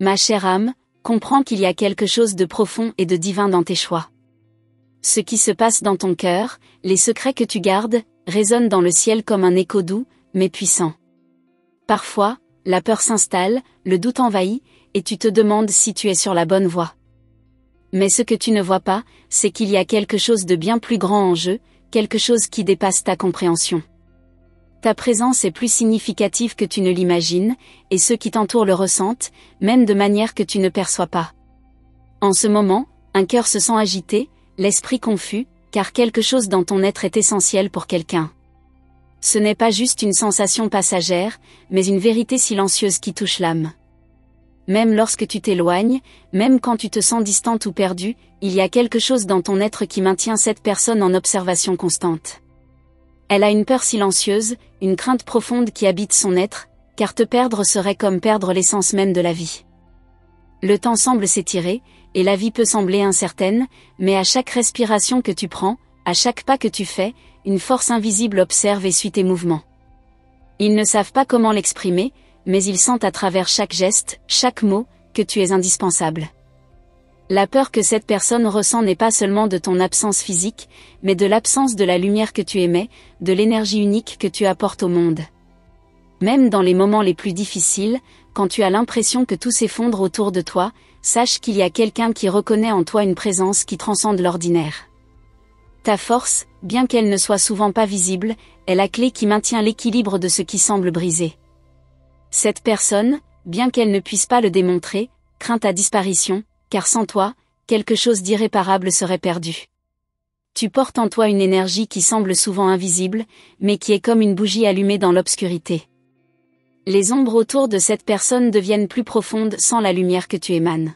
Ma chère âme, comprends qu'il y a quelque chose de profond et de divin dans tes choix. Ce qui se passe dans ton cœur, les secrets que tu gardes, résonnent dans le ciel comme un écho doux, mais puissant. Parfois, la peur s'installe, le doute envahit, et tu te demandes si tu es sur la bonne voie. Mais ce que tu ne vois pas, c'est qu'il y a quelque chose de bien plus grand en jeu, quelque chose qui dépasse ta compréhension. Ta présence est plus significative que tu ne l'imagines, et ceux qui t'entourent le ressentent, même de manière que tu ne perçois pas. En ce moment, un cœur se sent agité, l'esprit confus, car quelque chose dans ton être est essentiel pour quelqu'un. Ce n'est pas juste une sensation passagère, mais une vérité silencieuse qui touche l'âme. Même lorsque tu t'éloignes, même quand tu te sens distante ou perdue, il y a quelque chose dans ton être qui maintient cette personne en observation constante. Elle a une peur silencieuse, une crainte profonde qui habite son être, car te perdre serait comme perdre l'essence même de la vie. Le temps semble s'étirer, et la vie peut sembler incertaine, mais à chaque respiration que tu prends, à chaque pas que tu fais, une force invisible observe et suit tes mouvements. Ils ne savent pas comment l'exprimer, mais ils sentent à travers chaque geste, chaque mot, que tu es indispensable. La peur que cette personne ressent n'est pas seulement de ton absence physique, mais de l'absence de la lumière que tu émets, de l'énergie unique que tu apportes au monde. Même dans les moments les plus difficiles, quand tu as l'impression que tout s'effondre autour de toi, sache qu'il y a quelqu'un qui reconnaît en toi une présence qui transcende l'ordinaire. Ta force, bien qu'elle ne soit souvent pas visible, est la clé qui maintient l'équilibre de ce qui semble brisé. Cette personne, bien qu'elle ne puisse pas le démontrer, craint ta disparition, car sans toi, quelque chose d'irréparable serait perdu. Tu portes en toi une énergie qui semble souvent invisible, mais qui est comme une bougie allumée dans l'obscurité. Les ombres autour de cette personne deviennent plus profondes sans la lumière que tu émanes.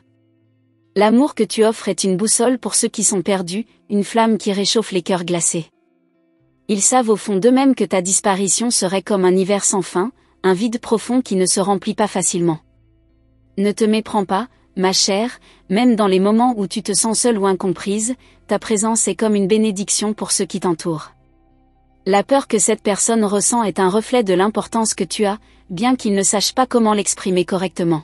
L'amour que tu offres est une boussole pour ceux qui sont perdus, une flamme qui réchauffe les cœurs glacés. Ils savent au fond d'eux-mêmes que ta disparition serait comme un hiver sans fin, un vide profond qui ne se remplit pas facilement. Ne te méprends pas, ma chère, même dans les moments où tu te sens seule ou incomprise, ta présence est comme une bénédiction pour ceux qui t'entourent. La peur que cette personne ressent est un reflet de l'importance que tu as, bien qu'il ne sache pas comment l'exprimer correctement.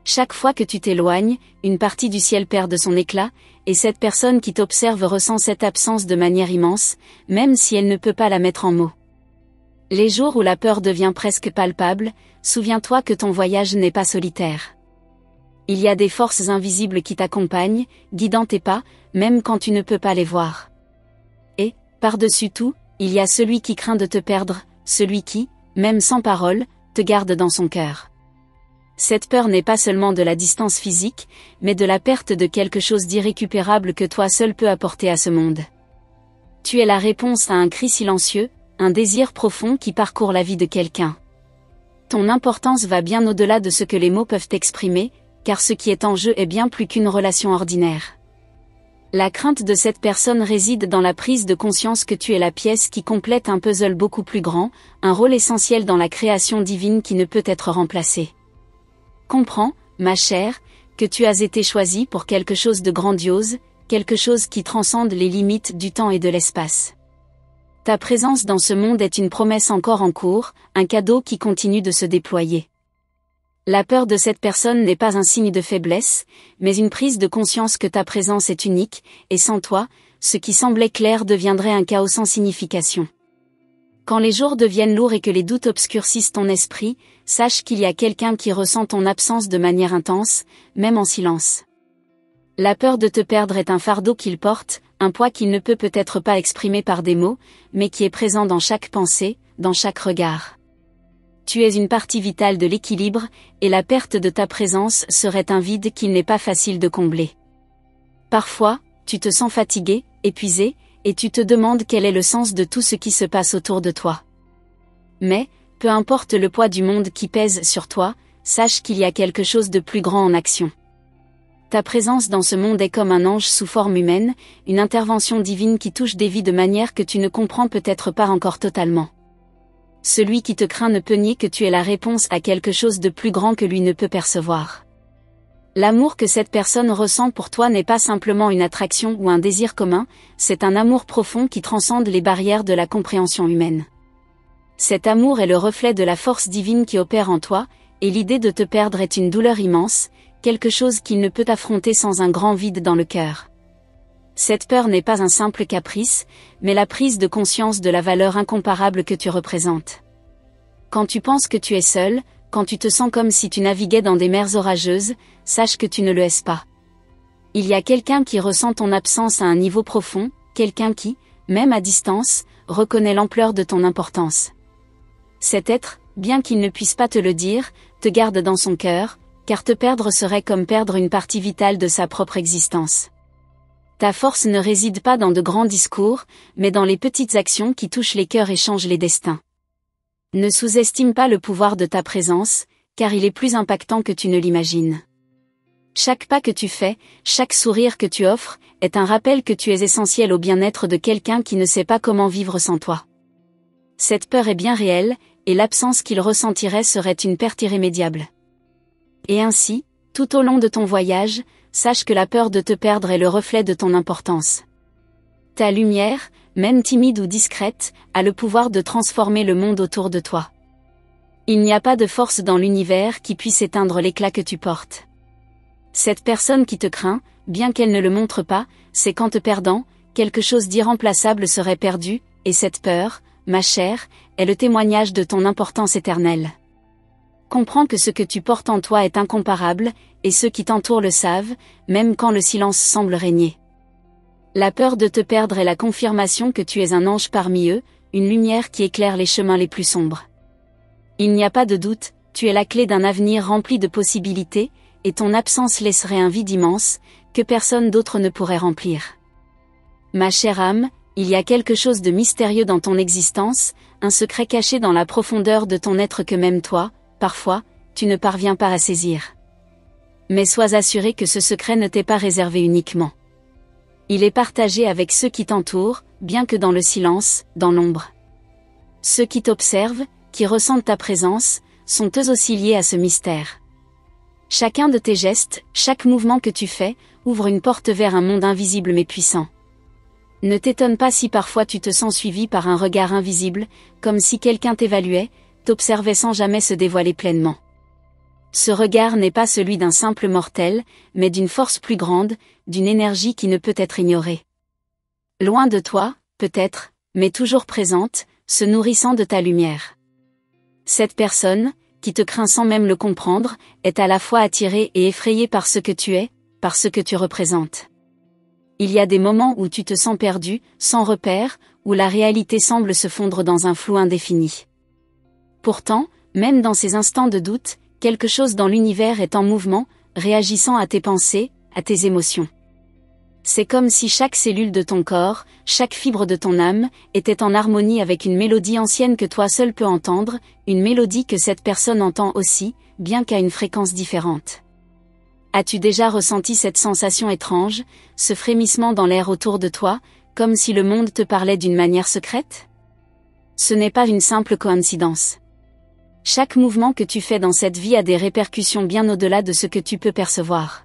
Chaque fois que tu t'éloignes, une partie du ciel perd de son éclat, et cette personne qui t'observe ressent cette absence de manière immense, même si elle ne peut pas la mettre en mots. Les jours où la peur devient presque palpable, souviens-toi que ton voyage n'est pas solitaire. Il y a des forces invisibles qui t'accompagnent, guidant tes pas, même quand tu ne peux pas les voir. Et, par-dessus tout, il y a celui qui craint de te perdre, celui qui, même sans parole, te garde dans son cœur. Cette peur n'est pas seulement de la distance physique, mais de la perte de quelque chose d'irrécupérable que toi seul peux apporter à ce monde. Tu es la réponse à un cri silencieux, un désir profond qui parcourt la vie de quelqu'un. Ton importance va bien au-delà de ce que les mots peuvent exprimer, car ce qui est en jeu est bien plus qu'une relation ordinaire. La crainte de cette personne réside dans la prise de conscience que tu es la pièce qui complète un puzzle beaucoup plus grand, un rôle essentiel dans la création divine qui ne peut être remplacé. Comprends, ma chère, que tu as été choisie pour quelque chose de grandiose, quelque chose qui transcende les limites du temps et de l'espace. Ta présence dans ce monde est une promesse encore en cours, un cadeau qui continue de se déployer. La peur de cette personne n'est pas un signe de faiblesse, mais une prise de conscience que ta présence est unique, et sans toi, ce qui semblait clair deviendrait un chaos sans signification. Quand les jours deviennent lourds et que les doutes obscurcissent ton esprit, sache qu'il y a quelqu'un qui ressent ton absence de manière intense, même en silence. La peur de te perdre est un fardeau qu'il porte, un poids qu'il ne peut peut-être pas exprimer par des mots, mais qui est présent dans chaque pensée, dans chaque regard. Tu es une partie vitale de l'équilibre, et la perte de ta présence serait un vide qu'il n'est pas facile de combler. Parfois, tu te sens fatigué, épuisé, et tu te demandes quel est le sens de tout ce qui se passe autour de toi. Mais, peu importe le poids du monde qui pèse sur toi, sache qu'il y a quelque chose de plus grand en action. Ta présence dans ce monde est comme un ange sous forme humaine, une intervention divine qui touche des vies de manière que tu ne comprends peut-être pas encore totalement. Celui qui te craint ne peut nier que tu es la réponse à quelque chose de plus grand que lui ne peut percevoir. L'amour que cette personne ressent pour toi n'est pas simplement une attraction ou un désir commun, c'est un amour profond qui transcende les barrières de la compréhension humaine. Cet amour est le reflet de la force divine qui opère en toi, et l'idée de te perdre est une douleur immense, quelque chose qu'il ne peut affronter sans un grand vide dans le cœur. Cette peur n'est pas un simple caprice, mais la prise de conscience de la valeur incomparable que tu représentes. Quand tu penses que tu es seul, quand tu te sens comme si tu naviguais dans des mers orageuses, sache que tu ne le es pas. Il y a quelqu'un qui ressent ton absence à un niveau profond, quelqu'un qui, même à distance, reconnaît l'ampleur de ton importance. Cet être, bien qu'il ne puisse pas te le dire, te garde dans son cœur, car te perdre serait comme perdre une partie vitale de sa propre existence. Ta force ne réside pas dans de grands discours, mais dans les petites actions qui touchent les cœurs et changent les destins. Ne sous-estime pas le pouvoir de ta présence, car il est plus impactant que tu ne l'imagines. Chaque pas que tu fais, chaque sourire que tu offres, est un rappel que tu es essentiel au bien-être de quelqu'un qui ne sait pas comment vivre sans toi. Cette peur est bien réelle, et l'absence qu'il ressentirait serait une perte irrémédiable. Et ainsi, tout au long de ton voyage, sache que la peur de te perdre est le reflet de ton importance. Ta lumière, même timide ou discrète, a le pouvoir de transformer le monde autour de toi. Il n'y a pas de force dans l'univers qui puisse éteindre l'éclat que tu portes. Cette personne qui te craint, bien qu'elle ne le montre pas, c'est qu'en te perdant, quelque chose d'irremplaçable serait perdu, et cette peur, ma chère, est le témoignage de ton importance éternelle. Comprends que ce que tu portes en toi est incomparable, et ceux qui t'entourent le savent, même quand le silence semble régner. La peur de te perdre est la confirmation que tu es un ange parmi eux, une lumière qui éclaire les chemins les plus sombres. Il n'y a pas de doute, tu es la clé d'un avenir rempli de possibilités, et ton absence laisserait un vide immense, que personne d'autre ne pourrait remplir. Ma chère âme, il y a quelque chose de mystérieux dans ton existence, un secret caché dans la profondeur de ton être que même toi, parfois, tu ne parviens pas à saisir. Mais sois assuré que ce secret ne t'est pas réservé uniquement. Il est partagé avec ceux qui t'entourent, bien que dans le silence, dans l'ombre. Ceux qui t'observent, qui ressentent ta présence, sont eux aussi liés à ce mystère. Chacun de tes gestes, chaque mouvement que tu fais, ouvre une porte vers un monde invisible mais puissant. Ne t'étonne pas si parfois tu te sens suivi par un regard invisible, comme si quelqu'un t'évaluait, t'observait sans jamais se dévoiler pleinement. Ce regard n'est pas celui d'un simple mortel, mais d'une force plus grande, d'une énergie qui ne peut être ignorée. Loin de toi, peut-être, mais toujours présente, se nourrissant de ta lumière. Cette personne, qui te craint sans même le comprendre, est à la fois attirée et effrayée par ce que tu es, par ce que tu représentes. Il y a des moments où tu te sens perdu, sans repère, où la réalité semble se fondre dans un flou indéfini. Pourtant, même dans ces instants de doute, quelque chose dans l'univers est en mouvement, réagissant à tes pensées, à tes émotions. C'est comme si chaque cellule de ton corps, chaque fibre de ton âme, était en harmonie avec une mélodie ancienne que toi seul peux entendre, une mélodie que cette personne entend aussi, bien qu'à une fréquence différente. As-tu déjà ressenti cette sensation étrange, ce frémissement dans l'air autour de toi, comme si le monde te parlait d'une manière secrète ? Ce n'est pas une simple coïncidence. Chaque mouvement que tu fais dans cette vie a des répercussions bien au-delà de ce que tu peux percevoir.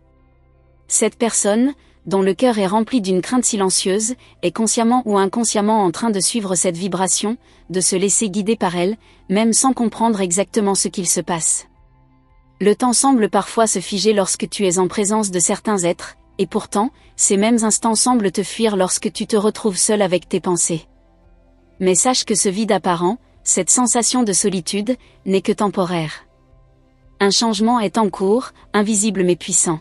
Cette personne, dont le cœur est rempli d'une crainte silencieuse, est consciemment ou inconsciemment en train de suivre cette vibration, de se laisser guider par elle, même sans comprendre exactement ce qu'il se passe. Le temps semble parfois se figer lorsque tu es en présence de certains êtres, et pourtant, ces mêmes instants semblent te fuir lorsque tu te retrouves seul avec tes pensées. Mais sache que ce vide apparent, cette sensation de solitude, n'est que temporaire. Un changement est en cours, invisible mais puissant.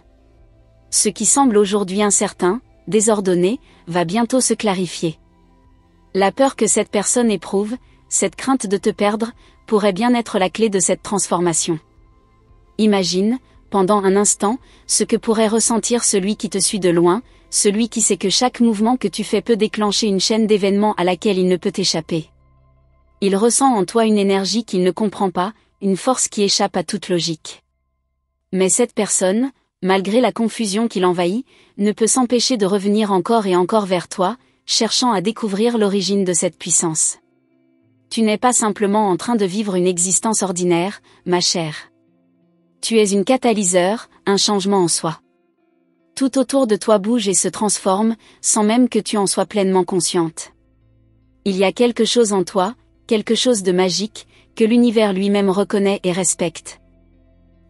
Ce qui semble aujourd'hui incertain, désordonné, va bientôt se clarifier. La peur que cette personne éprouve, cette crainte de te perdre, pourrait bien être la clé de cette transformation. Imagine, pendant un instant, ce que pourrait ressentir celui qui te suit de loin, celui qui sait que chaque mouvement que tu fais peut déclencher une chaîne d'événements à laquelle il ne peut échapper. Il ressent en toi une énergie qu'il ne comprend pas, une force qui échappe à toute logique. Mais cette personne, malgré la confusion qui l'envahit, ne peut s'empêcher de revenir encore et encore vers toi, cherchant à découvrir l'origine de cette puissance. Tu n'es pas simplement en train de vivre une existence ordinaire, ma chère. Tu es une catalyseur, un changement en soi. Tout autour de toi bouge et se transforme, sans même que tu en sois pleinement consciente. Il y a quelque chose en toi, quelque chose de magique, que l'univers lui-même reconnaît et respecte.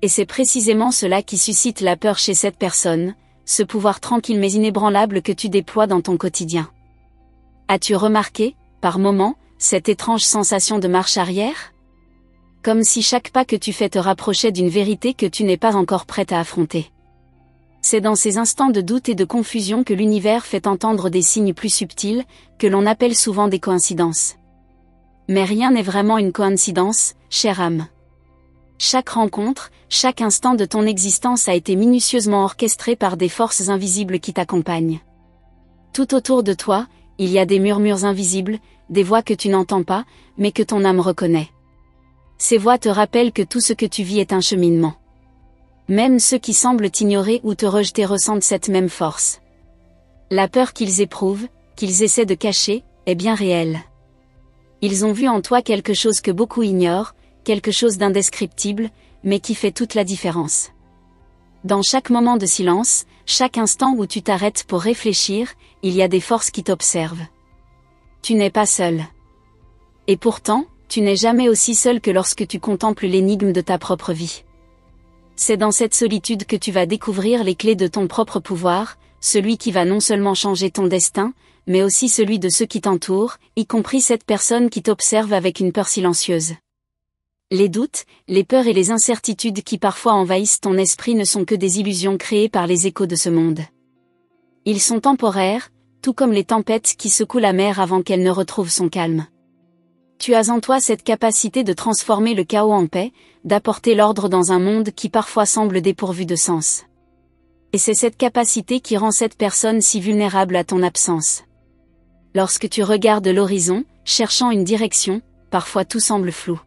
Et c'est précisément cela qui suscite la peur chez cette personne, ce pouvoir tranquille mais inébranlable que tu déploies dans ton quotidien. As-tu remarqué, par moments, cette étrange sensation de marche arrière? Comme si chaque pas que tu fais te rapprochait d'une vérité que tu n'es pas encore prête à affronter. C'est dans ces instants de doute et de confusion que l'univers fait entendre des signes plus subtils, que l'on appelle souvent des coïncidences. Mais rien n'est vraiment une coïncidence, chère âme. Chaque rencontre, chaque instant de ton existence a été minutieusement orchestré par des forces invisibles qui t'accompagnent. Tout autour de toi, il y a des murmures invisibles, des voix que tu n'entends pas, mais que ton âme reconnaît. Ces voix te rappellent que tout ce que tu vis est un cheminement. Même ceux qui semblent t'ignorer ou te rejeter ressentent cette même force. La peur qu'ils éprouvent, qu'ils essaient de cacher, est bien réelle. Ils ont vu en toi quelque chose que beaucoup ignorent, quelque chose d'indescriptible, mais qui fait toute la différence. Dans chaque moment de silence, chaque instant où tu t'arrêtes pour réfléchir, il y a des forces qui t'observent. Tu n'es pas seul. Et pourtant, tu n'es jamais aussi seul que lorsque tu contemples l'énigme de ta propre vie. C'est dans cette solitude que tu vas découvrir les clés de ton propre pouvoir, celui qui va non seulement changer ton destin, mais aussi celui de ceux qui t'entourent, y compris cette personne qui t'observe avec une peur silencieuse. Les doutes, les peurs et les incertitudes qui parfois envahissent ton esprit ne sont que des illusions créées par les échos de ce monde. Ils sont temporaires, tout comme les tempêtes qui secouent la mer avant qu'elle ne retrouve son calme. Tu as en toi cette capacité de transformer le chaos en paix, d'apporter l'ordre dans un monde qui parfois semble dépourvu de sens. Et c'est cette capacité qui rend cette personne si vulnérable à ton absence. Lorsque tu regardes l'horizon, cherchant une direction, parfois tout semble flou.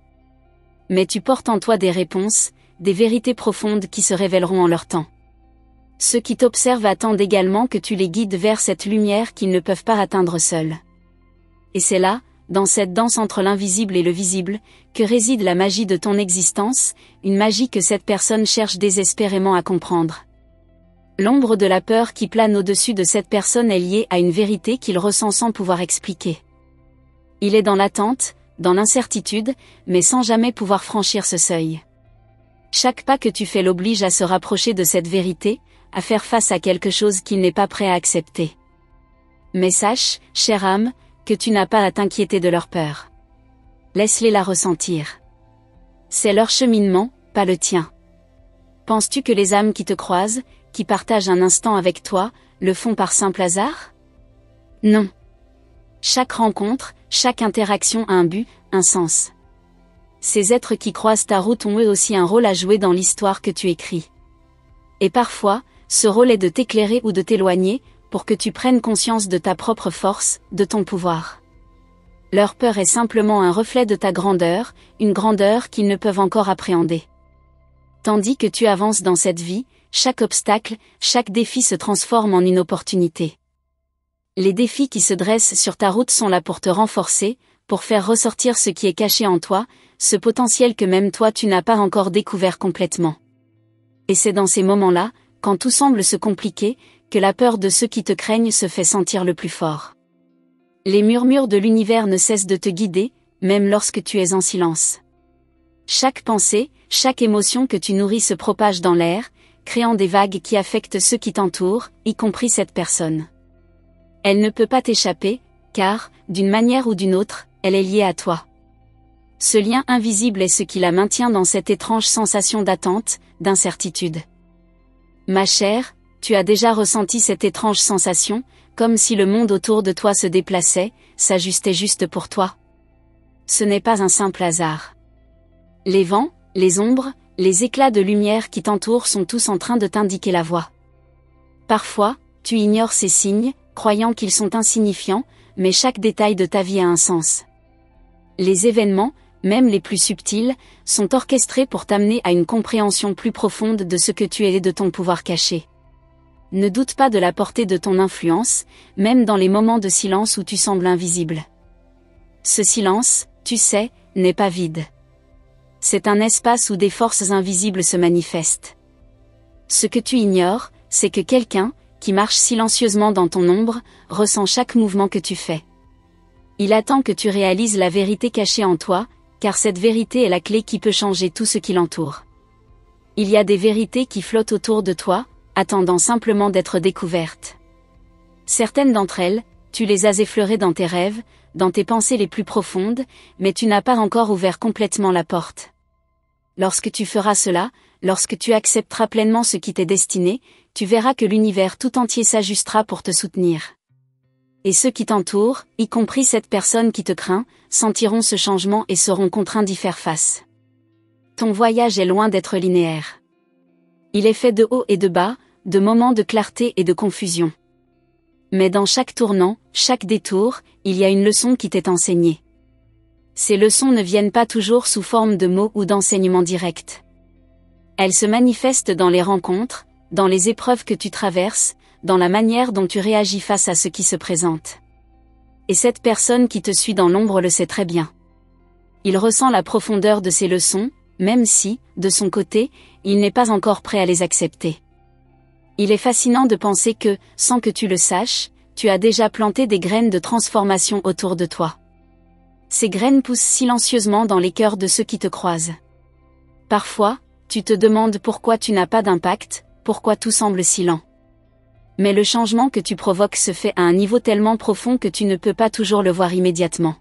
Mais tu portes en toi des réponses, des vérités profondes qui se révéleront en leur temps. Ceux qui t'observent attendent également que tu les guides vers cette lumière qu'ils ne peuvent pas atteindre seuls. Et c'est là, dans cette danse entre l'invisible et le visible, que réside la magie de ton existence, une magie que cette personne cherche désespérément à comprendre. L'ombre de la peur qui plane au-dessus de cette personne est liée à une vérité qu'il ressent sans pouvoir expliquer. Il est dans l'attente, dans l'incertitude, mais sans jamais pouvoir franchir ce seuil. Chaque pas que tu fais l'oblige à se rapprocher de cette vérité, à faire face à quelque chose qu'il n'est pas prêt à accepter. Mais sache, chère âme, que tu n'as pas à t'inquiéter de leur peur. Laisse-les la ressentir. C'est leur cheminement, pas le tien. Penses-tu que les âmes qui te croisent, qui partagent un instant avec toi, le font par simple hasard? Non. Chaque rencontre, chaque interaction a un but, un sens. Ces êtres qui croisent ta route ont eux aussi un rôle à jouer dans l'histoire que tu écris. Et parfois, ce rôle est de t'éclairer ou de t'éloigner, pour que tu prennes conscience de ta propre force, de ton pouvoir. Leur peur est simplement un reflet de ta grandeur, une grandeur qu'ils ne peuvent encore appréhender. Tandis que tu avances dans cette vie, chaque obstacle, chaque défi se transforme en une opportunité. Les défis qui se dressent sur ta route sont là pour te renforcer, pour faire ressortir ce qui est caché en toi, ce potentiel que même toi tu n'as pas encore découvert complètement. Et c'est dans ces moments-là, quand tout semble se compliquer, que la peur de ceux qui te craignent se fait sentir le plus fort. Les murmures de l'univers ne cessent de te guider, même lorsque tu es en silence. Chaque pensée, chaque émotion que tu nourris se propage dans l'air, créant des vagues qui affectent ceux qui t'entourent, y compris cette personne. Elle ne peut pas t'échapper, car, d'une manière ou d'une autre, elle est liée à toi. Ce lien invisible est ce qui la maintient dans cette étrange sensation d'attente, d'incertitude. Ma chère, tu as déjà ressenti cette étrange sensation, comme si le monde autour de toi se déplaçait, s'ajustait juste pour toi. Ce n'est pas un simple hasard. Les vents, les ombres, les éclats de lumière qui t'entourent sont tous en train de t'indiquer la voie. Parfois, tu ignores ces signes, croyant qu'ils sont insignifiants, mais chaque détail de ta vie a un sens. Les événements, même les plus subtils, sont orchestrés pour t'amener à une compréhension plus profonde de ce que tu es et de ton pouvoir caché. Ne doute pas de la portée de ton influence, même dans les moments de silence où tu sembles invisible. Ce silence, tu sais, n'est pas vide. C'est un espace où des forces invisibles se manifestent. Ce que tu ignores, c'est que quelqu'un, qui marche silencieusement dans ton ombre, ressent chaque mouvement que tu fais. Il attend que tu réalises la vérité cachée en toi, car cette vérité est la clé qui peut changer tout ce qui l'entoure. Il y a des vérités qui flottent autour de toi, attendant simplement d'être découvertes. Certaines d'entre elles, tu les as effleurées dans tes rêves, dans tes pensées les plus profondes, mais tu n'as pas encore ouvert complètement la porte. Lorsque tu feras cela, lorsque tu accepteras pleinement ce qui t'est destiné, tu verras que l'univers tout entier s'ajustera pour te soutenir. Et ceux qui t'entourent, y compris cette personne qui te craint, sentiront ce changement et seront contraints d'y faire face. Ton voyage est loin d'être linéaire. Il est fait de hauts et de bas, de moments de clarté et de confusion. Mais dans chaque tournant, chaque détour, il y a une leçon qui t'est enseignée. Ces leçons ne viennent pas toujours sous forme de mots ou d'enseignements directs. Elles se manifestent dans les rencontres, dans les épreuves que tu traverses, dans la manière dont tu réagis face à ce qui se présente. Et cette personne qui te suit dans l'ombre le sait très bien. Il ressent la profondeur de ces leçons, même si, de son côté, il n'est pas encore prêt à les accepter. Il est fascinant de penser que, sans que tu le saches, tu as déjà planté des graines de transformation autour de toi. Ces graines poussent silencieusement dans les cœurs de ceux qui te croisent. Parfois, tu te demandes pourquoi tu n'as pas d'impact, pourquoi tout semble si lent. Mais le changement que tu provoques se fait à un niveau tellement profond que tu ne peux pas toujours le voir immédiatement.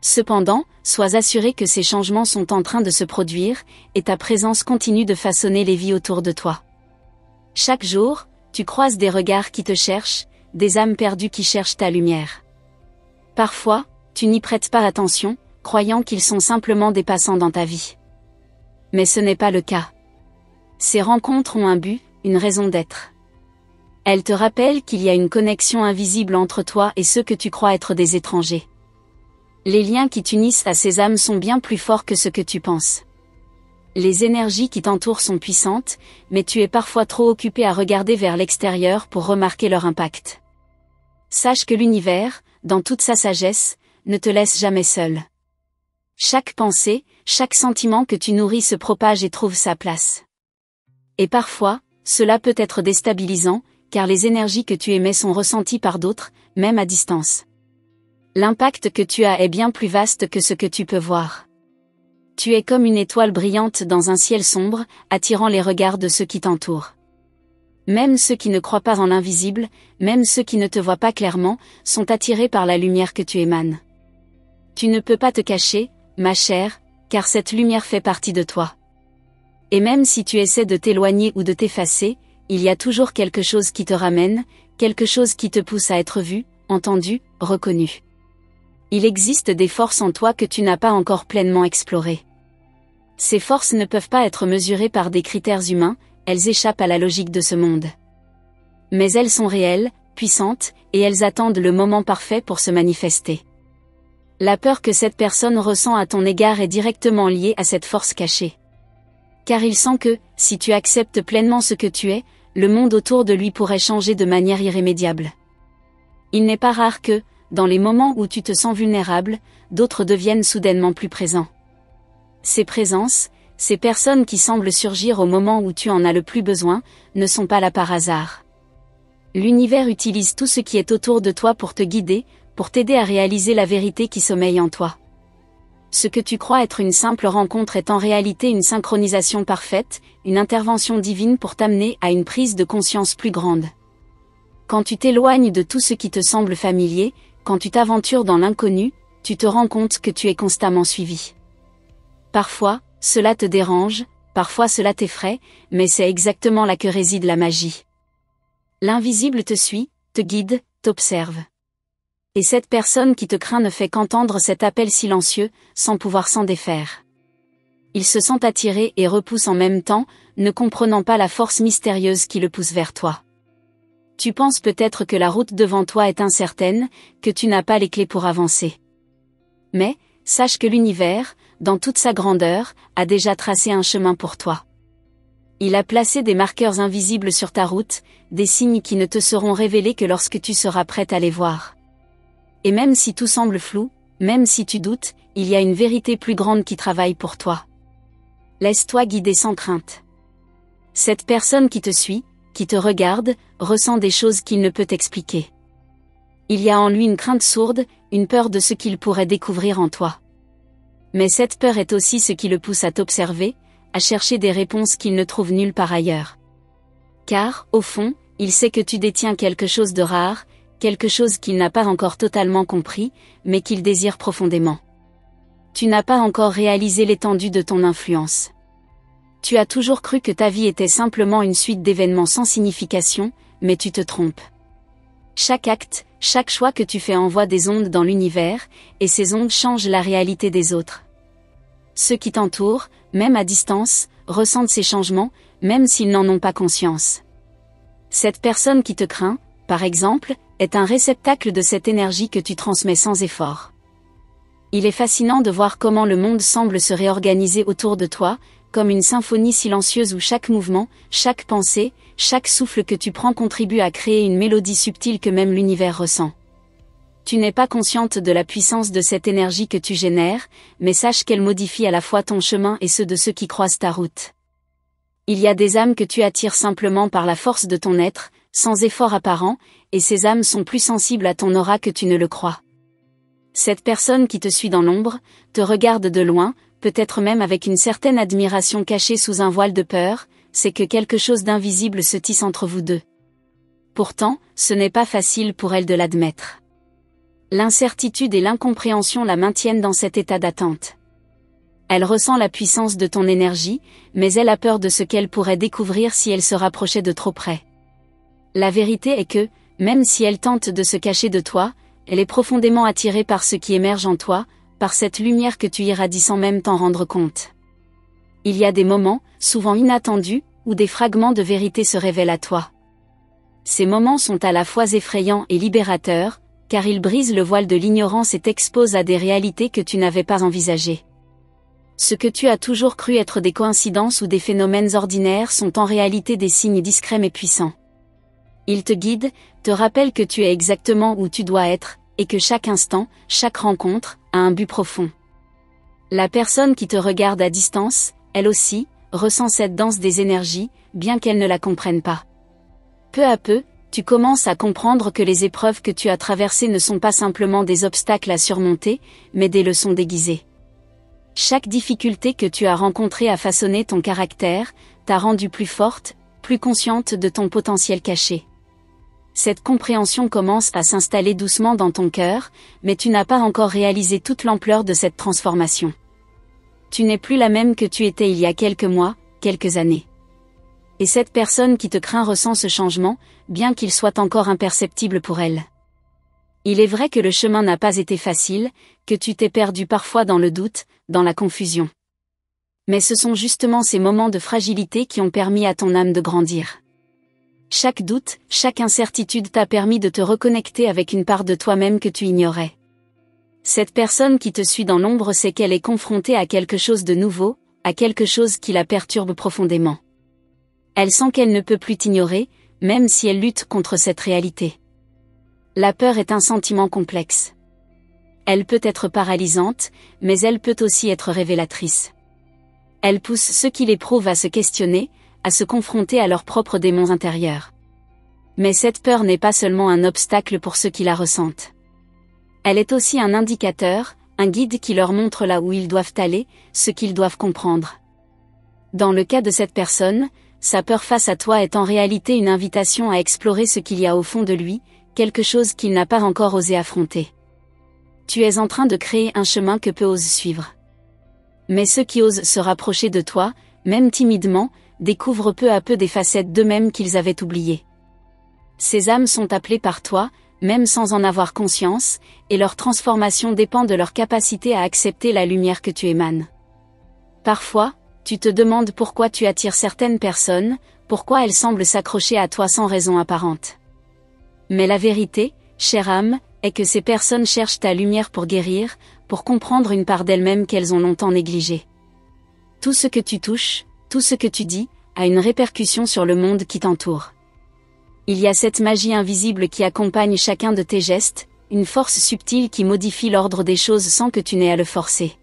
Cependant, sois assuré que ces changements sont en train de se produire, et ta présence continue de façonner les vies autour de toi. Chaque jour, tu croises des regards qui te cherchent, des âmes perdues qui cherchent ta lumière. Parfois, tu n'y prêtes pas attention, croyant qu'ils sont simplement des passants dans ta vie. Mais ce n'est pas le cas. Ces rencontres ont un but, une raison d'être. Elles te rappellent qu'il y a une connexion invisible entre toi et ceux que tu crois être des étrangers. Les liens qui t'unissent à ces âmes sont bien plus forts que ce que tu penses. Les énergies qui t'entourent sont puissantes, mais tu es parfois trop occupé à regarder vers l'extérieur pour remarquer leur impact. Sache que l'univers, dans toute sa sagesse, ne te laisse jamais seul. Chaque pensée, chaque sentiment que tu nourris se propage et trouve sa place. Et parfois, cela peut être déstabilisant, car les énergies que tu émets sont ressenties par d'autres, même à distance. L'impact que tu as est bien plus vaste que ce que tu peux voir. Tu es comme une étoile brillante dans un ciel sombre, attirant les regards de ceux qui t'entourent. Même ceux qui ne croient pas en l'invisible, même ceux qui ne te voient pas clairement, sont attirés par la lumière que tu émanes. Tu ne peux pas te cacher, ma chère, car cette lumière fait partie de toi. Et même si tu essaies de t'éloigner ou de t'effacer, il y a toujours quelque chose qui te ramène, quelque chose qui te pousse à être vu, entendu, reconnu. Il existe des forces en toi que tu n'as pas encore pleinement explorées. Ces forces ne peuvent pas être mesurées par des critères humains, elles échappent à la logique de ce monde. Mais elles sont réelles, puissantes, et elles attendent le moment parfait pour se manifester. La peur que cette personne ressent à ton égard est directement liée à cette force cachée. Car il sent que, si tu acceptes pleinement ce que tu es, le monde autour de lui pourrait changer de manière irrémédiable. Il n'est pas rare que, dans les moments où tu te sens vulnérable, d'autres deviennent soudainement plus présents. Ces présences, ces personnes qui semblent surgir au moment où tu en as le plus besoin, ne sont pas là par hasard. L'univers utilise tout ce qui est autour de toi pour te guider, pour t'aider à réaliser la vérité qui sommeille en toi. Ce que tu crois être une simple rencontre est en réalité une synchronisation parfaite, une intervention divine pour t'amener à une prise de conscience plus grande. Quand tu t'éloignes de tout ce qui te semble familier, quand tu t'aventures dans l'inconnu, tu te rends compte que tu es constamment suivi. Parfois, cela te dérange, parfois cela t'effraie, mais c'est exactement là que réside la magie. L'invisible te suit, te guide, t'observe. Et cette personne qui te craint ne fait qu'entendre cet appel silencieux, sans pouvoir s'en défaire. Il se sent attiré et repousse en même temps, ne comprenant pas la force mystérieuse qui le pousse vers toi. Tu penses peut-être que la route devant toi est incertaine, que tu n'as pas les clés pour avancer. Mais, sache que l'univers, dans toute sa grandeur, a déjà tracé un chemin pour toi. Il a placé des marqueurs invisibles sur ta route, des signes qui ne te seront révélés que lorsque tu seras prête à les voir. Et même si tout semble flou, même si tu doutes, il y a une vérité plus grande qui travaille pour toi. Laisse-toi guider sans crainte. Cette personne qui te suit, qui te regarde, ressent des choses qu'il ne peut expliquer. Il y a en lui une crainte sourde, une peur de ce qu'il pourrait découvrir en toi. Mais cette peur est aussi ce qui le pousse à t'observer, à chercher des réponses qu'il ne trouve nulle part ailleurs. Car, au fond, il sait que tu détiens quelque chose de rare, quelque chose qu'il n'a pas encore totalement compris, mais qu'il désire profondément. Tu n'as pas encore réalisé l'étendue de ton influence. Tu as toujours cru que ta vie était simplement une suite d'événements sans signification, mais tu te trompes. Chaque acte, chaque choix que tu fais envoie des ondes dans l'univers, et ces ondes changent la réalité des autres. Ceux qui t'entourent, même à distance, ressentent ces changements, même s'ils n'en ont pas conscience. Cette personne qui te craint, par exemple, est un réceptacle de cette énergie que tu transmets sans effort. Il est fascinant de voir comment le monde semble se réorganiser autour de toi, comme une symphonie silencieuse où chaque mouvement, chaque pensée, chaque souffle que tu prends contribue à créer une mélodie subtile que même l'univers ressent. Tu n'es pas consciente de la puissance de cette énergie que tu génères, mais sache qu'elle modifie à la fois ton chemin et ceux de ceux qui croisent ta route. Il y a des âmes que tu attires simplement par la force de ton être, sans effort apparent, et ces âmes sont plus sensibles à ton aura que tu ne le crois. Cette personne qui te suit dans l'ombre, te regarde de loin, peut-être même avec une certaine admiration cachée sous un voile de peur, c'est que quelque chose d'invisible se tisse entre vous deux. Pourtant, ce n'est pas facile pour elle de l'admettre. L'incertitude et l'incompréhension la maintiennent dans cet état d'attente. Elle ressent la puissance de ton énergie, mais elle a peur de ce qu'elle pourrait découvrir si elle se rapprochait de trop près. La vérité est que, même si elle tente de se cacher de toi, elle est profondément attirée par ce qui émerge en toi, par cette lumière que tu irradies sans même t'en rendre compte. Il y a des moments, souvent inattendus, où des fragments de vérité se révèlent à toi. Ces moments sont à la fois effrayants et libérateurs, car ils brisent le voile de l'ignorance et t'exposent à des réalités que tu n'avais pas envisagées. Ce que tu as toujours cru être des coïncidences ou des phénomènes ordinaires sont en réalité des signes discrets mais puissants. Ils te guident, te rappellent que tu es exactement où tu dois être, et que chaque instant, chaque rencontre, a un but profond. La personne qui te regarde à distance, elle aussi, ressent cette danse des énergies, bien qu'elle ne la comprenne pas. Peu à peu, tu commences à comprendre que les épreuves que tu as traversées ne sont pas simplement des obstacles à surmonter, mais des leçons déguisées. Chaque difficulté que tu as rencontrée a façonné ton caractère, t'a rendue plus forte, plus consciente de ton potentiel caché. Cette compréhension commence à s'installer doucement dans ton cœur, mais tu n'as pas encore réalisé toute l'ampleur de cette transformation. Tu n'es plus la même que tu étais il y a quelques mois, quelques années. Et cette personne qui te craint ressent ce changement, bien qu'il soit encore imperceptible pour elle. Il est vrai que le chemin n'a pas été facile, que tu t'es perdu parfois dans le doute, dans la confusion. Mais ce sont justement ces moments de fragilité qui ont permis à ton âme de grandir. Chaque doute, chaque incertitude t'a permis de te reconnecter avec une part de toi-même que tu ignorais. Cette personne qui te suit dans l'ombre sait qu'elle est confrontée à quelque chose de nouveau, à quelque chose qui la perturbe profondément. Elle sent qu'elle ne peut plus t'ignorer, même si elle lutte contre cette réalité. La peur est un sentiment complexe. Elle peut être paralysante, mais elle peut aussi être révélatrice. Elle pousse ceux qui l'éprouvent à se questionner, à se confronter à leurs propres démons intérieurs. Mais cette peur n'est pas seulement un obstacle pour ceux qui la ressentent. Elle est aussi un indicateur, un guide qui leur montre là où ils doivent aller, ce qu'ils doivent comprendre. Dans le cas de cette personne, sa peur face à toi est en réalité une invitation à explorer ce qu'il y a au fond de lui, quelque chose qu'il n'a pas encore osé affronter. Tu es en train de créer un chemin que peu osent suivre. Mais ceux qui osent se rapprocher de toi, même timidement, découvrent peu à peu des facettes d'eux-mêmes qu'ils avaient oubliées. Ces âmes sont appelées par toi, même sans en avoir conscience, et leur transformation dépend de leur capacité à accepter la lumière que tu émanes. Parfois, tu te demandes pourquoi tu attires certaines personnes, pourquoi elles semblent s'accrocher à toi sans raison apparente. Mais la vérité, chère âme, est que ces personnes cherchent ta lumière pour guérir, pour comprendre une part d'elles-mêmes qu'elles ont longtemps négligée. Tout ce que tu touches, tout ce que tu dis, a une répercussion sur le monde qui t'entoure. Il y a cette magie invisible qui accompagne chacun de tes gestes, une force subtile qui modifie l'ordre des choses sans que tu n'aies à le forcer.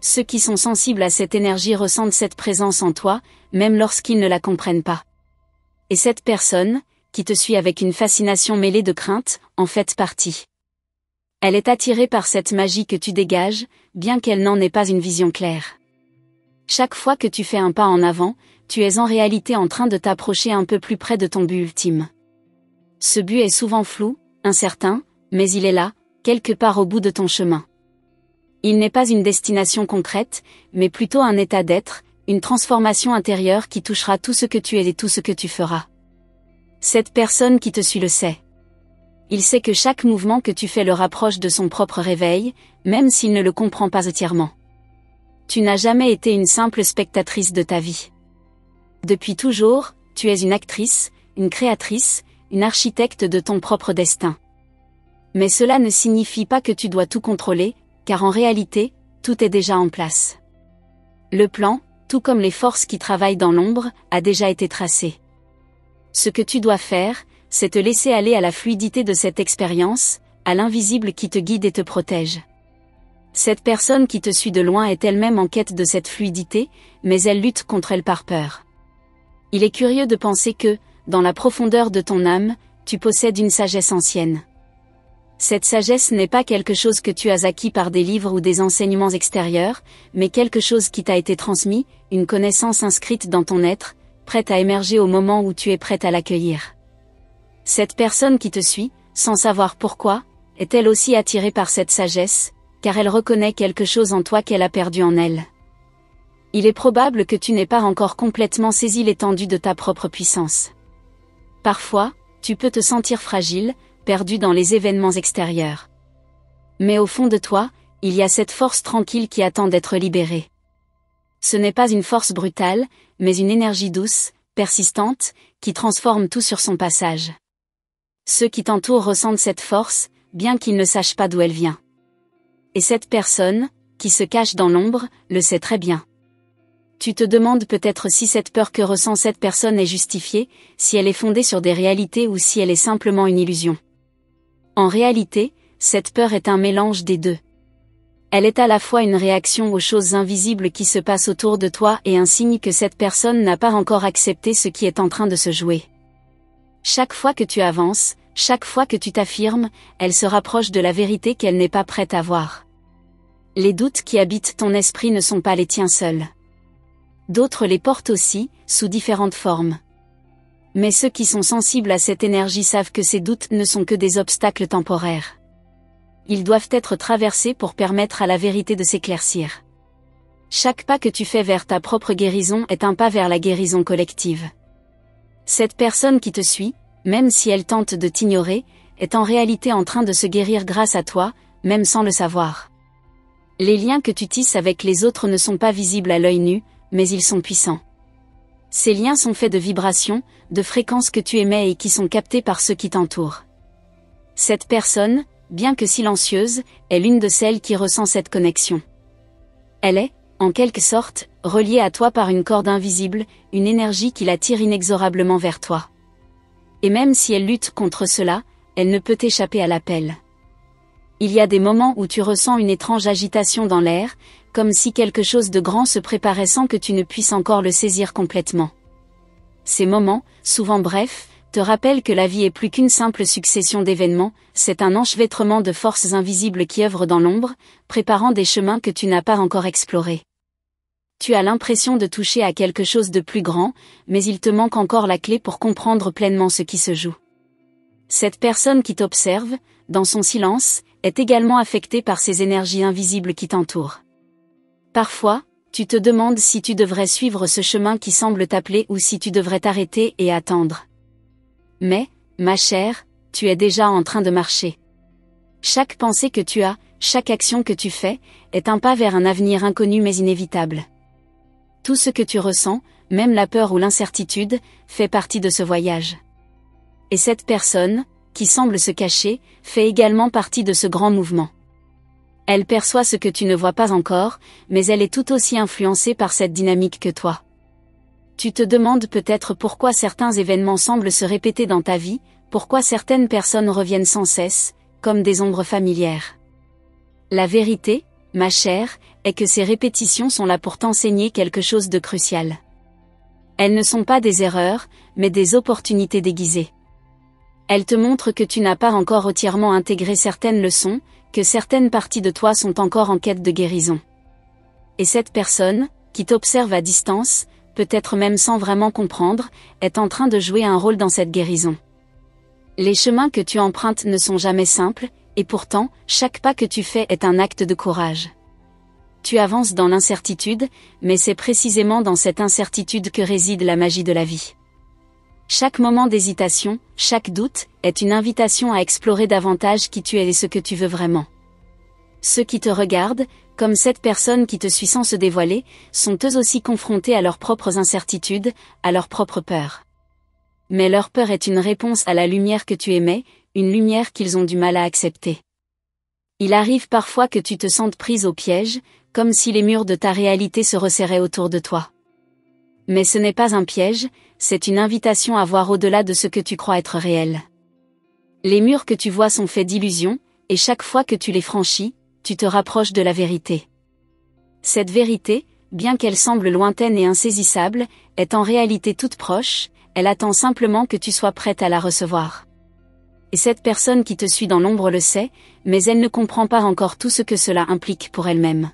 Ceux qui sont sensibles à cette énergie ressentent cette présence en toi, même lorsqu'ils ne la comprennent pas. Et cette personne, qui te suit avec une fascination mêlée de crainte, en fait partie. Elle est attirée par cette magie que tu dégages, bien qu'elle n'en ait pas une vision claire. Chaque fois que tu fais un pas en avant, tu es en réalité en train de t'approcher un peu plus près de ton but ultime. Ce but est souvent flou, incertain, mais il est là, quelque part au bout de ton chemin. Il n'est pas une destination concrète, mais plutôt un état d'être, une transformation intérieure qui touchera tout ce que tu es et tout ce que tu feras. Cette personne qui te suit le sait. Il sait que chaque mouvement que tu fais le rapproche de son propre réveil, même s'il ne le comprend pas entièrement. Tu n'as jamais été une simple spectatrice de ta vie. Depuis toujours, tu es une actrice, une créatrice, une architecte de ton propre destin. Mais cela ne signifie pas que tu dois tout contrôler, car en réalité, tout est déjà en place. Le plan, tout comme les forces qui travaillent dans l'ombre, a déjà été tracé. Ce que tu dois faire, c'est te laisser aller à la fluidité de cette expérience, à l'invisible qui te guide et te protège. Cette personne qui te suit de loin est elle-même en quête de cette fluidité, mais elle lutte contre elle par peur. Il est curieux de penser que, dans la profondeur de ton âme, tu possèdes une sagesse ancienne. Cette sagesse n'est pas quelque chose que tu as acquis par des livres ou des enseignements extérieurs, mais quelque chose qui t'a été transmis, une connaissance inscrite dans ton être, prête à émerger au moment où tu es prête à l'accueillir. Cette personne qui te suit, sans savoir pourquoi, est elle aussi attirée par cette sagesse, car elle reconnaît quelque chose en toi qu'elle a perdu en elle. Il est probable que tu n'aies pas encore complètement saisi l'étendue de ta propre puissance. Parfois, tu peux te sentir fragile, perdu dans les événements extérieurs. Mais au fond de toi, il y a cette force tranquille qui attend d'être libérée. Ce n'est pas une force brutale, mais une énergie douce, persistante, qui transforme tout sur son passage. Ceux qui t'entourent ressentent cette force, bien qu'ils ne sachent pas d'où elle vient. Et cette personne, qui se cache dans l'ombre, le sait très bien. Tu te demandes peut-être si cette peur que ressent cette personne est justifiée, si elle est fondée sur des réalités ou si elle est simplement une illusion. En réalité, cette peur est un mélange des deux. Elle est à la fois une réaction aux choses invisibles qui se passent autour de toi et un signe que cette personne n'a pas encore accepté ce qui est en train de se jouer. Chaque fois que tu avances, chaque fois que tu t'affirmes, elle se rapproche de la vérité qu'elle n'est pas prête à voir. Les doutes qui habitent ton esprit ne sont pas les tiens seuls. D'autres les portent aussi, sous différentes formes. Mais ceux qui sont sensibles à cette énergie savent que ces doutes ne sont que des obstacles temporaires. Ils doivent être traversés pour permettre à la vérité de s'éclaircir. Chaque pas que tu fais vers ta propre guérison est un pas vers la guérison collective. Cette personne qui te suit, même si elle tente de t'ignorer, est en réalité en train de se guérir grâce à toi, même sans le savoir. Les liens que tu tisses avec les autres ne sont pas visibles à l'œil nu, mais ils sont puissants. Ces liens sont faits de vibrations, de fréquences que tu émets et qui sont captées par ceux qui t'entourent. Cette personne, bien que silencieuse, est l'une de celles qui ressent cette connexion. Elle est, en quelque sorte, reliée à toi par une corde invisible, une énergie qui la tire inexorablement vers toi. Et même si elle lutte contre cela, elle ne peut échapper à l'appel. Il y a des moments où tu ressens une étrange agitation dans l'air, comme si quelque chose de grand se préparait sans que tu ne puisses encore le saisir complètement. Ces moments, souvent brefs, te rappellent que la vie est plus qu'une simple succession d'événements, c'est un enchevêtrement de forces invisibles qui œuvrent dans l'ombre, préparant des chemins que tu n'as pas encore explorés. Tu as l'impression de toucher à quelque chose de plus grand, mais il te manque encore la clé pour comprendre pleinement ce qui se joue. Cette personne qui t'observe, dans son silence, est également affectée par ces énergies invisibles qui t'entourent. Parfois, tu te demandes si tu devrais suivre ce chemin qui semble t'appeler ou si tu devrais t'arrêter et attendre. Mais, ma chère, tu es déjà en train de marcher. Chaque pensée que tu as, chaque action que tu fais, est un pas vers un avenir inconnu mais inévitable. Tout ce que tu ressens, même la peur ou l'incertitude, fait partie de ce voyage. Et cette personne, qui semble se cacher, fait également partie de ce grand mouvement. Elle perçoit ce que tu ne vois pas encore, mais elle est tout aussi influencée par cette dynamique que toi. Tu te demandes peut-être pourquoi certains événements semblent se répéter dans ta vie, pourquoi certaines personnes reviennent sans cesse, comme des ombres familières. La vérité, ma chère, est que ces répétitions sont là pour t'enseigner quelque chose de crucial. Elles ne sont pas des erreurs, mais des opportunités déguisées. Elles te montrent que tu n'as pas encore entièrement intégré certaines leçons, que certaines parties de toi sont encore en quête de guérison. Et cette personne, qui t'observe à distance, peut-être même sans vraiment comprendre, est en train de jouer un rôle dans cette guérison. Les chemins que tu empruntes ne sont jamais simples, et pourtant, chaque pas que tu fais est un acte de courage. Tu avances dans l'incertitude, mais c'est précisément dans cette incertitude que réside la magie de la vie. Chaque moment d'hésitation, chaque doute, est une invitation à explorer davantage qui tu es et ce que tu veux vraiment. Ceux qui te regardent, comme cette personne qui te suit sans se dévoiler, sont eux aussi confrontés à leurs propres incertitudes, à leurs propres peurs. Mais leur peur est une réponse à la lumière que tu émets, une lumière qu'ils ont du mal à accepter. Il arrive parfois que tu te sentes prise au piège, comme si les murs de ta réalité se resserraient autour de toi. Mais ce n'est pas un piège, c'est une invitation à voir au-delà de ce que tu crois être réel. Les murs que tu vois sont faits d'illusions, et chaque fois que tu les franchis, tu te rapproches de la vérité. Cette vérité, bien qu'elle semble lointaine et insaisissable, est en réalité toute proche, elle attend simplement que tu sois prête à la recevoir. Et cette personne qui te suit dans l'ombre le sait, mais elle ne comprend pas encore tout ce que cela implique pour elle-même.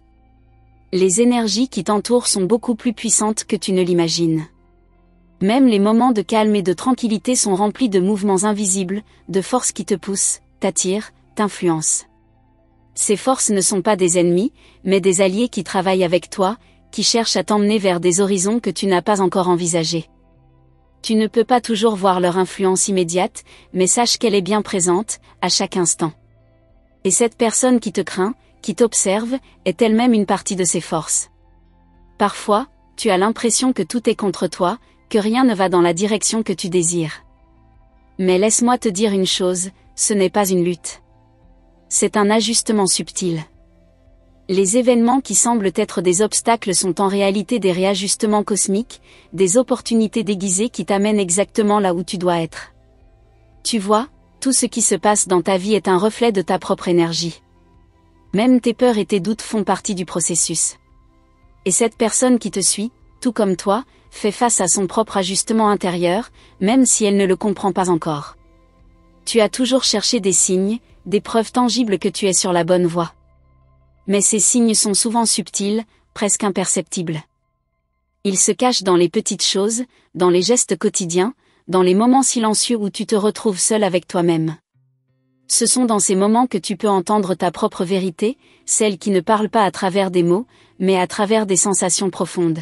Les énergies qui t'entourent sont beaucoup plus puissantes que tu ne l'imagines. Même les moments de calme et de tranquillité sont remplis de mouvements invisibles, de forces qui te poussent, t'attirent, t'influencent. Ces forces ne sont pas des ennemis, mais des alliés qui travaillent avec toi, qui cherchent à t'emmener vers des horizons que tu n'as pas encore envisagés. Tu ne peux pas toujours voir leur influence immédiate, mais sache qu'elle est bien présente, à chaque instant. Et cette personne qui te craint, qui t'observe, est elle-même une partie de ces forces. Parfois, tu as l'impression que tout est contre toi, que rien ne va dans la direction que tu désires. Mais laisse-moi te dire une chose, ce n'est pas une lutte. C'est un ajustement subtil. Les événements qui semblent être des obstacles sont en réalité des réajustements cosmiques, des opportunités déguisées qui t'amènent exactement là où tu dois être. Tu vois, tout ce qui se passe dans ta vie est un reflet de ta propre énergie. Même tes peurs et tes doutes font partie du processus. Et cette personne qui te suit, tout comme toi, fait face à son propre ajustement intérieur, même si elle ne le comprend pas encore. Tu as toujours cherché des signes, des preuves tangibles que tu es sur la bonne voie. Mais ces signes sont souvent subtils, presque imperceptibles. Ils se cachent dans les petites choses, dans les gestes quotidiens, dans les moments silencieux où tu te retrouves seul avec toi-même. Ce sont dans ces moments que tu peux entendre ta propre vérité, celle qui ne parle pas à travers des mots, mais à travers des sensations profondes.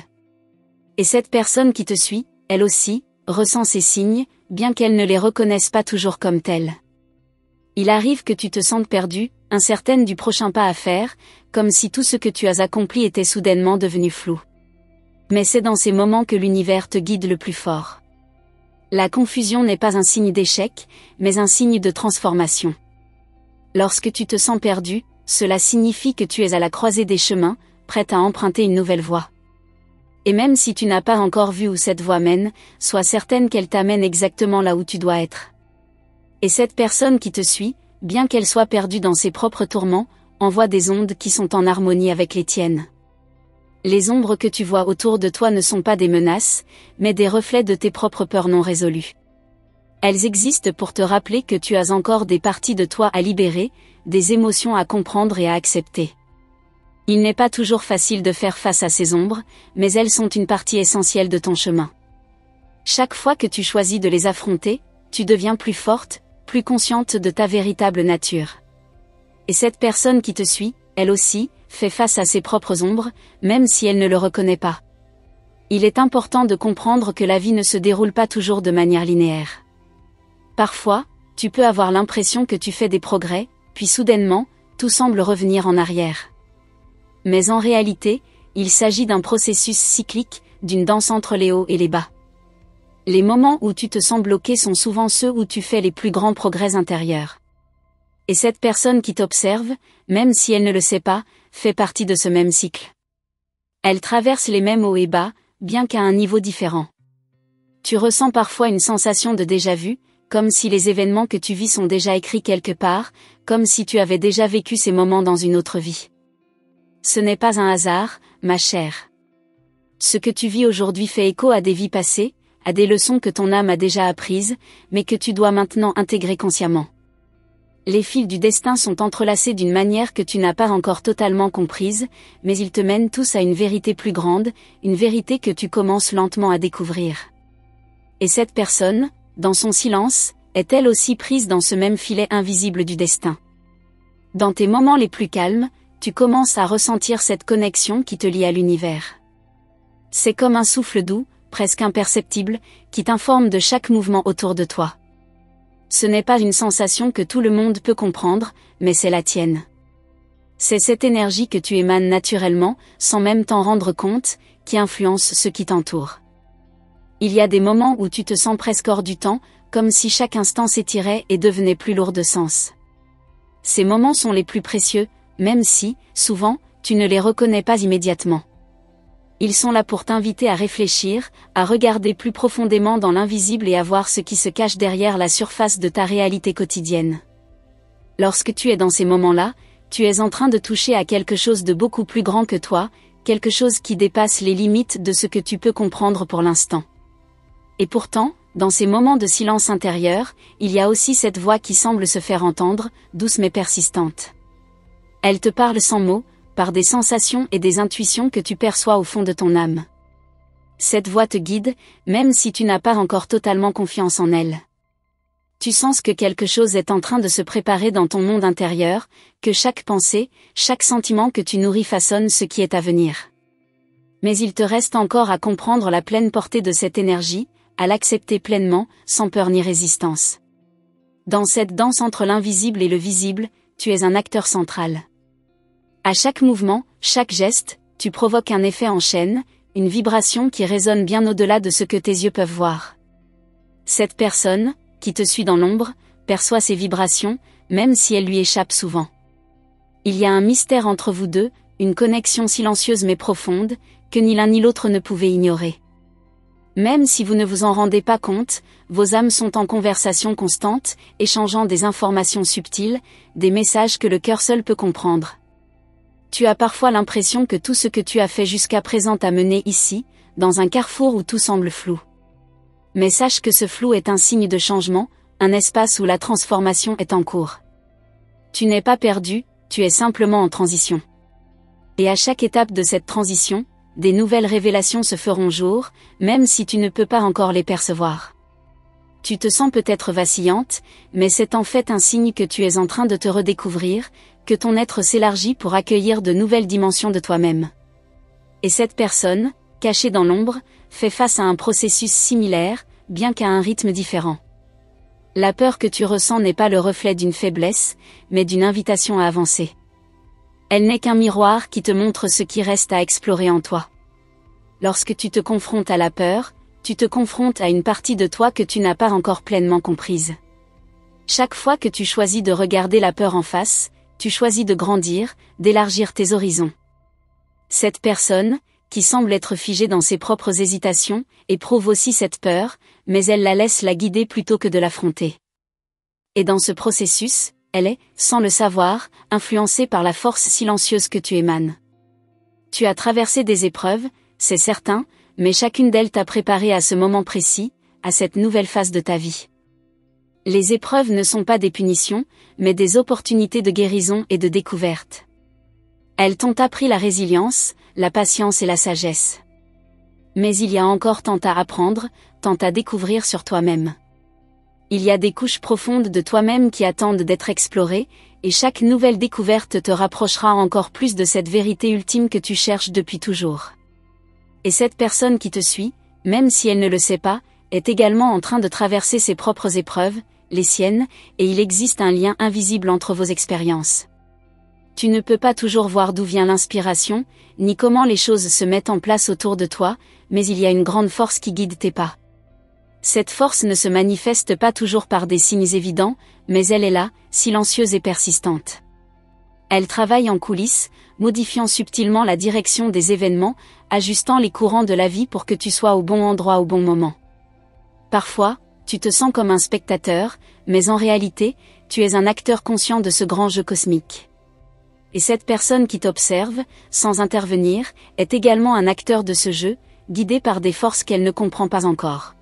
Et cette personne qui te suit, elle aussi, ressent ces signes, bien qu'elle ne les reconnaisse pas toujours comme tels. Il arrive que tu te sentes perdue, incertaine du prochain pas à faire, comme si tout ce que tu as accompli était soudainement devenu flou. Mais c'est dans ces moments que l'univers te guide le plus fort. La confusion n'est pas un signe d'échec, mais un signe de transformation. Lorsque tu te sens perdu, cela signifie que tu es à la croisée des chemins, prête à emprunter une nouvelle voie. Et même si tu n'as pas encore vu où cette voie mène, sois certaine qu'elle t'amène exactement là où tu dois être. Et cette personne qui te suit, bien qu'elle soit perdue dans ses propres tourments, envoie des ondes qui sont en harmonie avec les tiennes. Les ombres que tu vois autour de toi ne sont pas des menaces, mais des reflets de tes propres peurs non résolues. Elles existent pour te rappeler que tu as encore des parties de toi à libérer, des émotions à comprendre et à accepter. Il n'est pas toujours facile de faire face à ces ombres, mais elles sont une partie essentielle de ton chemin. Chaque fois que tu choisis de les affronter, tu deviens plus forte, plus consciente de ta véritable nature. Et cette personne qui te suit, elle aussi, fait face à ses propres ombres, même si elle ne le reconnaît pas. Il est important de comprendre que la vie ne se déroule pas toujours de manière linéaire. Parfois, tu peux avoir l'impression que tu fais des progrès, puis soudainement, tout semble revenir en arrière. Mais en réalité, il s'agit d'un processus cyclique, d'une danse entre les hauts et les bas. Les moments où tu te sens bloqué sont souvent ceux où tu fais les plus grands progrès intérieurs. Et cette personne qui t'observe, même si elle ne le sait pas, fait partie de ce même cycle. Elle traverse les mêmes hauts et bas, bien qu'à un niveau différent. Tu ressens parfois une sensation de déjà-vu, comme si les événements que tu vis sont déjà écrits quelque part, comme si tu avais déjà vécu ces moments dans une autre vie. Ce n'est pas un hasard, ma chère. Ce que tu vis aujourd'hui fait écho à des vies passées, à des leçons que ton âme a déjà apprises, mais que tu dois maintenant intégrer consciemment. Les fils du destin sont entrelacés d'une manière que tu n'as pas encore totalement comprise, mais ils te mènent tous à une vérité plus grande, une vérité que tu commences lentement à découvrir. Et cette personne, dans son silence, est elle aussi prise dans ce même filet invisible du destin. Dans tes moments les plus calmes, tu commences à ressentir cette connexion qui te lie à l'univers. C'est comme un souffle doux, presque imperceptible, qui t'informe de chaque mouvement autour de toi. Ce n'est pas une sensation que tout le monde peut comprendre, mais c'est la tienne. C'est cette énergie que tu émanes naturellement, sans même t'en rendre compte, qui influence ce qui t'entoure. Il y a des moments où tu te sens presque hors du temps, comme si chaque instant s'étirait et devenait plus lourd de sens. Ces moments sont les plus précieux, même si, souvent, tu ne les reconnais pas immédiatement. Ils sont là pour t'inviter à réfléchir, à regarder plus profondément dans l'invisible et à voir ce qui se cache derrière la surface de ta réalité quotidienne. Lorsque tu es dans ces moments-là, tu es en train de toucher à quelque chose de beaucoup plus grand que toi, quelque chose qui dépasse les limites de ce que tu peux comprendre pour l'instant. Et pourtant, dans ces moments de silence intérieur, il y a aussi cette voix qui semble se faire entendre, douce mais persistante. Elle te parle sans mots, par des sensations et des intuitions que tu perçois au fond de ton âme. Cette voix te guide, même si tu n'as pas encore totalement confiance en elle. Tu sens que quelque chose est en train de se préparer dans ton monde intérieur, que chaque pensée, chaque sentiment que tu nourris façonne ce qui est à venir. Mais il te reste encore à comprendre la pleine portée de cette énergie, à l'accepter pleinement, sans peur ni résistance. Dans cette danse entre l'invisible et le visible, tu es un acteur central. À chaque mouvement, chaque geste, tu provoques un effet en chaîne, une vibration qui résonne bien au-delà de ce que tes yeux peuvent voir. Cette personne, qui te suit dans l'ombre, perçoit ces vibrations, même si elles lui échappent souvent. Il y a un mystère entre vous deux, une connexion silencieuse mais profonde, que ni l'un ni l'autre ne pouvait ignorer. Même si vous ne vous en rendez pas compte, vos âmes sont en conversation constante, échangeant des informations subtiles, des messages que le cœur seul peut comprendre. Tu as parfois l'impression que tout ce que tu as fait jusqu'à présent t'a mené ici, dans un carrefour où tout semble flou. Mais sache que ce flou est un signe de changement, un espace où la transformation est en cours. Tu n'es pas perdu, tu es simplement en transition. Et à chaque étape de cette transition, des nouvelles révélations se feront jour, même si tu ne peux pas encore les percevoir. Tu te sens peut-être vacillante, mais c'est en fait un signe que tu es en train de te redécouvrir, que ton être s'élargit pour accueillir de nouvelles dimensions de toi-même. Et cette personne, cachée dans l'ombre, fait face à un processus similaire, bien qu'à un rythme différent. La peur que tu ressens n'est pas le reflet d'une faiblesse, mais d'une invitation à avancer. Elle n'est qu'un miroir qui te montre ce qui reste à explorer en toi. Lorsque tu te confrontes à la peur, tu te confrontes à une partie de toi que tu n'as pas encore pleinement comprise. Chaque fois que tu choisis de regarder la peur en face, tu choisis de grandir, d'élargir tes horizons. Cette personne, qui semble être figée dans ses propres hésitations, éprouve aussi cette peur, mais elle la laisse la guider plutôt que de l'affronter. Et dans ce processus, elle est, sans le savoir, influencée par la force silencieuse que tu émanes. Tu as traversé des épreuves, c'est certain, mais chacune d'elles t'a préparé à ce moment précis, à cette nouvelle phase de ta vie. Les épreuves ne sont pas des punitions, mais des opportunités de guérison et de découverte. Elles t'ont appris la résilience, la patience et la sagesse. Mais il y a encore tant à apprendre, tant à découvrir sur toi-même. Il y a des couches profondes de toi-même qui attendent d'être explorées, et chaque nouvelle découverte te rapprochera encore plus de cette vérité ultime que tu cherches depuis toujours. Et cette personne qui te suit, même si elle ne le sait pas, est également en train de traverser ses propres épreuves, les siennes, et il existe un lien invisible entre vos expériences. Tu ne peux pas toujours voir d'où vient l'inspiration, ni comment les choses se mettent en place autour de toi, mais il y a une grande force qui guide tes pas. Cette force ne se manifeste pas toujours par des signes évidents, mais elle est là, silencieuse et persistante. Elle travaille en coulisses, modifiant subtilement la direction des événements, ajustant les courants de la vie pour que tu sois au bon endroit au bon moment. Parfois, tu te sens comme un spectateur, mais en réalité, tu es un acteur conscient de ce grand jeu cosmique. Et cette personne qui t'observe, sans intervenir, est également un acteur de ce jeu, guidé par des forces qu'elle ne comprend pas encore.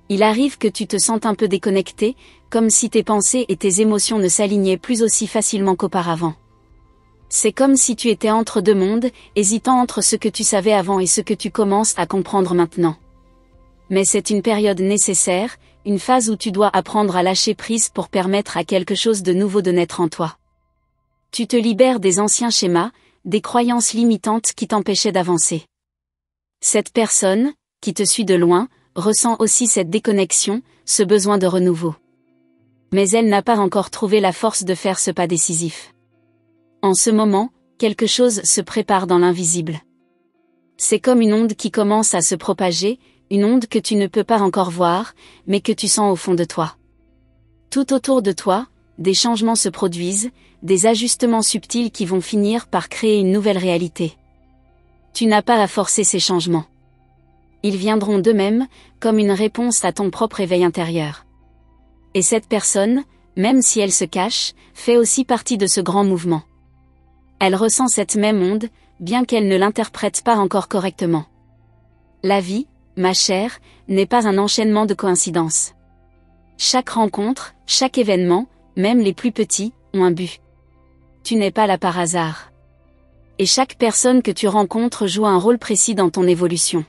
Il arrive que tu te sentes un peu déconnecté, comme si tes pensées et tes émotions ne s'alignaient plus aussi facilement qu'auparavant. C'est comme si tu étais entre deux mondes, hésitant entre ce que tu savais avant et ce que tu commences à comprendre maintenant. Mais c'est une période nécessaire, une phase où tu dois apprendre à lâcher prise pour permettre à quelque chose de nouveau de naître en toi. Tu te libères des anciens schémas, des croyances limitantes qui t'empêchaient d'avancer. Cette personne, qui te suit de loin, ressent aussi cette déconnexion, ce besoin de renouveau. Mais elle n'a pas encore trouvé la force de faire ce pas décisif. En ce moment, quelque chose se prépare dans l'invisible. C'est comme une onde qui commence à se propager, une onde que tu ne peux pas encore voir, mais que tu sens au fond de toi. Tout autour de toi, des changements se produisent, des ajustements subtils qui vont finir par créer une nouvelle réalité. Tu n'as pas à forcer ces changements. Ils viendront d'eux-mêmes, comme une réponse à ton propre éveil intérieur. Et cette personne, même si elle se cache, fait aussi partie de ce grand mouvement. Elle ressent cette même onde, bien qu'elle ne l'interprète pas encore correctement. La vie, ma chère, n'est pas un enchaînement de coïncidences. Chaque rencontre, chaque événement, même les plus petits, ont un but. Tu n'es pas là par hasard. Et chaque personne que tu rencontres joue un rôle précis dans ton évolution.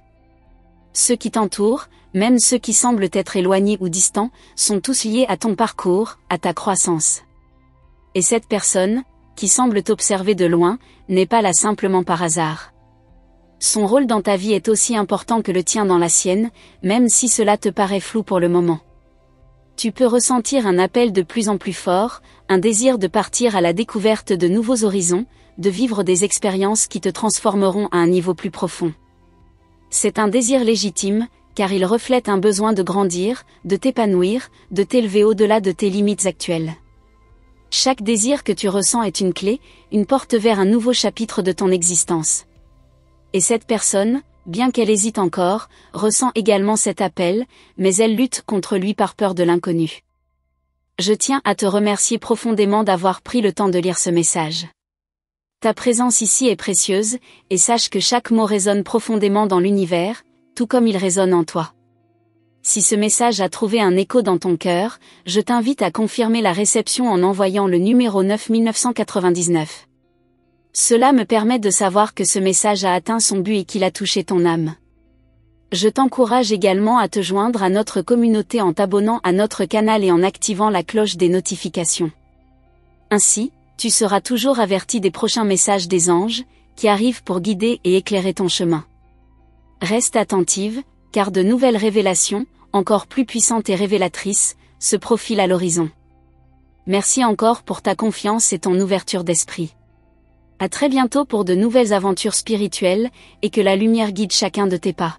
Ceux qui t'entourent, même ceux qui semblent être éloignés ou distants, sont tous liés à ton parcours, à ta croissance. Et cette personne, qui semble t'observer de loin, n'est pas là simplement par hasard. Son rôle dans ta vie est aussi important que le tien dans la sienne, même si cela te paraît flou pour le moment. Tu peux ressentir un appel de plus en plus fort, un désir de partir à la découverte de nouveaux horizons, de vivre des expériences qui te transformeront à un niveau plus profond. C'est un désir légitime, car il reflète un besoin de grandir, de t'épanouir, de t'élever au-delà de tes limites actuelles. Chaque désir que tu ressens est une clé, une porte vers un nouveau chapitre de ton existence. Et cette personne, bien qu'elle hésite encore, ressent également cet appel, mais elle lutte contre lui par peur de l'inconnu. Je tiens à te remercier profondément d'avoir pris le temps de lire ce message. Ta présence ici est précieuse, et sache que chaque mot résonne profondément dans l'univers, tout comme il résonne en toi. Si ce message a trouvé un écho dans ton cœur, je t'invite à confirmer la réception en envoyant le numéro 9 1999. Cela me permet de savoir que ce message a atteint son but et qu'il a touché ton âme. Je t'encourage également à te joindre à notre communauté en t'abonnant à notre canal et en activant la cloche des notifications. Ainsi, tu seras toujours averti des prochains messages des anges, qui arrivent pour guider et éclairer ton chemin. Reste attentive, car de nouvelles révélations, encore plus puissantes et révélatrices, se profilent à l'horizon. Merci encore pour ta confiance et ton ouverture d'esprit. À très bientôt pour de nouvelles aventures spirituelles, et que la lumière guide chacun de tes pas.